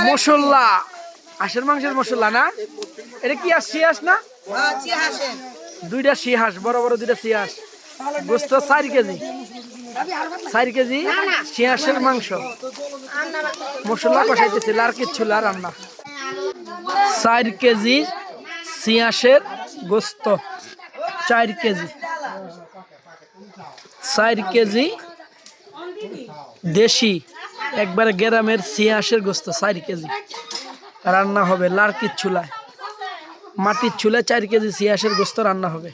মশলা হাঁসের মাংসের মশলা না এটা কি হাঁস শিয়াস না দুইটা শিহাস বড় বড় দুইটা শিহাস গোস্ত 4 কেজি 4 কেজি শিহাসের মাংস মশলা কষাইতেছে আর কিচ্ছু না রান্না 4 কেজি শিহাসের গোস্ত 4 কেজি 4 কেজি দেশি একবারে গ্রামের শিহাসের গোস্ত 4 কেজি রান্না হবে লার্কির চুলায় মাটির চুলায় 4 কেজি শিহাসের গোস্ত রান্না হবে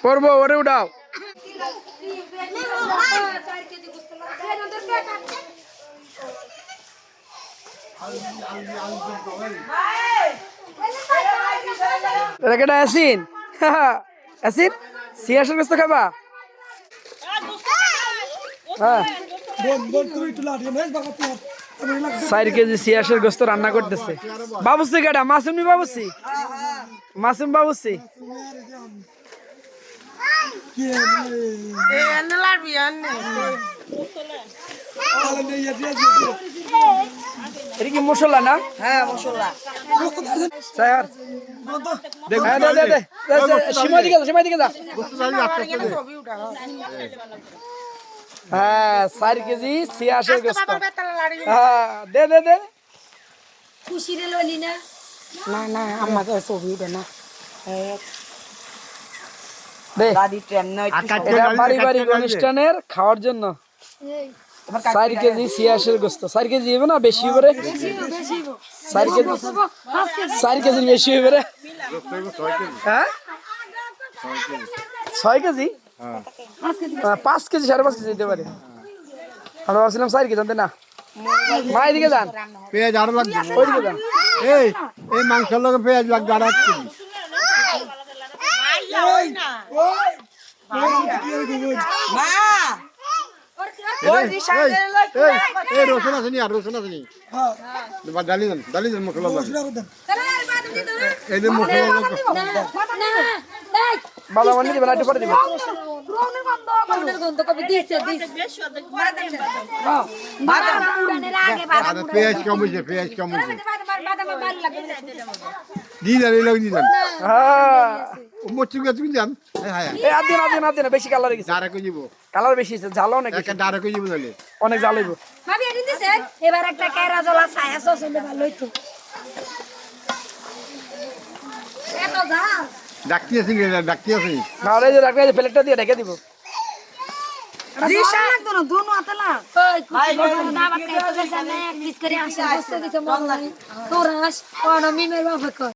করবো ওরে উঠাও কেটা আসিন আসিন শিহাসের গোস্ত খাবা হ্যাঁ 4 কেজি শিহাসের গোস্ত রান্না করতেছে বাবুসি কেটা মাসুমি বাবুসি মাসুম বাবুসি এটা কি মশলা না হ্যাঁ মশলা সীমা দিকে যা হ্যাঁ 4 কেজি শিহাসের গোস্ত হ্যাঁ দে দে দে খুশি রে ললি না না না আমাকে ছবি দে না দে এটা পারিবারিক অনুষ্ঠানের খাওয়ার জন্য 4 কেজি শিহাসের গোস্ত 4 কেজি হবে না বেশি হবে 4 কেজি বেশি হবে হ্যাঁ 6 কেজি 5 কেজি 5.5 কেজি দিতে পারে আমরা ভাবছিলাম 4 কেজি জানতে না মায়ের দিকে যান পেঁয়াজ আরো লাগবে ওইদিকে যান এই মাংসের লগে পেঁয়াজ লাগবে আর 1 কেজি রসুন আছে নি আর রসুন আছে নি ডালি দেন মশলা এই যে মশলা বাবা মানে দিবেন একটু পরে দিবেন পেঁয়াজ কম হয়েছে দিয়ে দেন এই লোক দিয়ে দেন বেশি কালার কালার বেশি ঝাল অনেক অনেক ঝাল হইব এবার একটা কেরা জলা ছায়া সস হলে ভালো হইতো এত ঝাল ডাকতি আছে না রে যে ডাকতে প্লেটটা দিয়ে ঢেকে দিব দিশা লাগতো না দুনো আতলা ভাই না বাকি তো দেশে না এক পিস করে আসে বসতে দিতে মন নাই তোরাস কোন মিমের বাবা